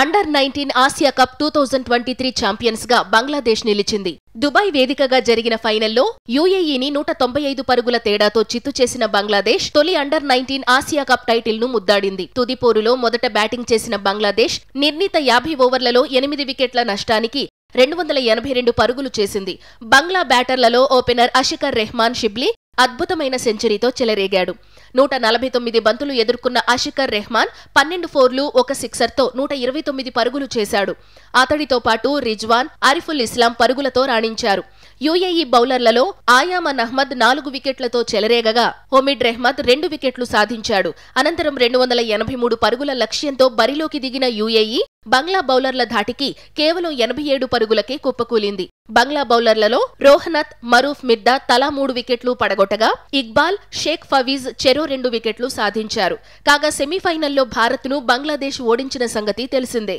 Under-19 Asia cup 2023 champions గా బంగ్లాదేశ్ నిలిచింది. Dubai వేదికగా జరిగిన ఫైనల్లో యూఏఈని 195 పరుగుల తేడాతో చిత్తు చేసిన బంగ్లాదేశ్ తొలి అండర్-19 ఆసియా కప్ టైటిల్ ను ముద్దాడింది. తుది పోరులో మొదట బ్యాటింగ్ చేసిన బంగ్లాదేశ్ నిర్ణీత 50 ఓవర్లలో 8 వికెట్ల నష్టానికి 282 పరుగులు చేసింది. బంగ్లా బ్యాటర్లలో ఓపెనర్ అషికర్ రెహ్మాన్ షిబ్లీ అద్భుతమైన సెంచరీతో చెలరేగాడు. 149 బంతులు ఎదుర్కొన్న అషికర్ రెహ్మాన్ 12 ఫోర్లు, 1 సిక్సర్తో 129 పరుగులు చేశాడు. అతడితో పాటు రిజ్వాన్, ఆరిఫుల్ ఇస్లాం పరుగులతో రాణించారు. యూఏఈ బౌలర్లలో ఆయామన్ అహ్మద్ 4 వికెట్లతో చెలరేగగా హమీద్ రెహ్మద్ 2 వికెట్లు సాధించాడు. అనంతరం 283 పరుగుల లక్ష్యంతో బరిలోకి దిగిన యూఏఈ బంగ్లా బౌలర్ల ధాటికి కేవలం 87 పరుగులకే కుప్పకూలింది. బంగ్లా బౌలర్లలో రోహనత్, మరూఫ్ మిర్దా తలా 3 వికెట్లు పడగొట్టగా ఇక్బాల్, షేక్ ఫవీజ్ చెరో 2 వికెట్లు సాధించారు. కాగా సెమీఫైనల్లో భారత్ను బంగ్లాదేశ్ ఓడించిన సంగతి తెలిసిందే.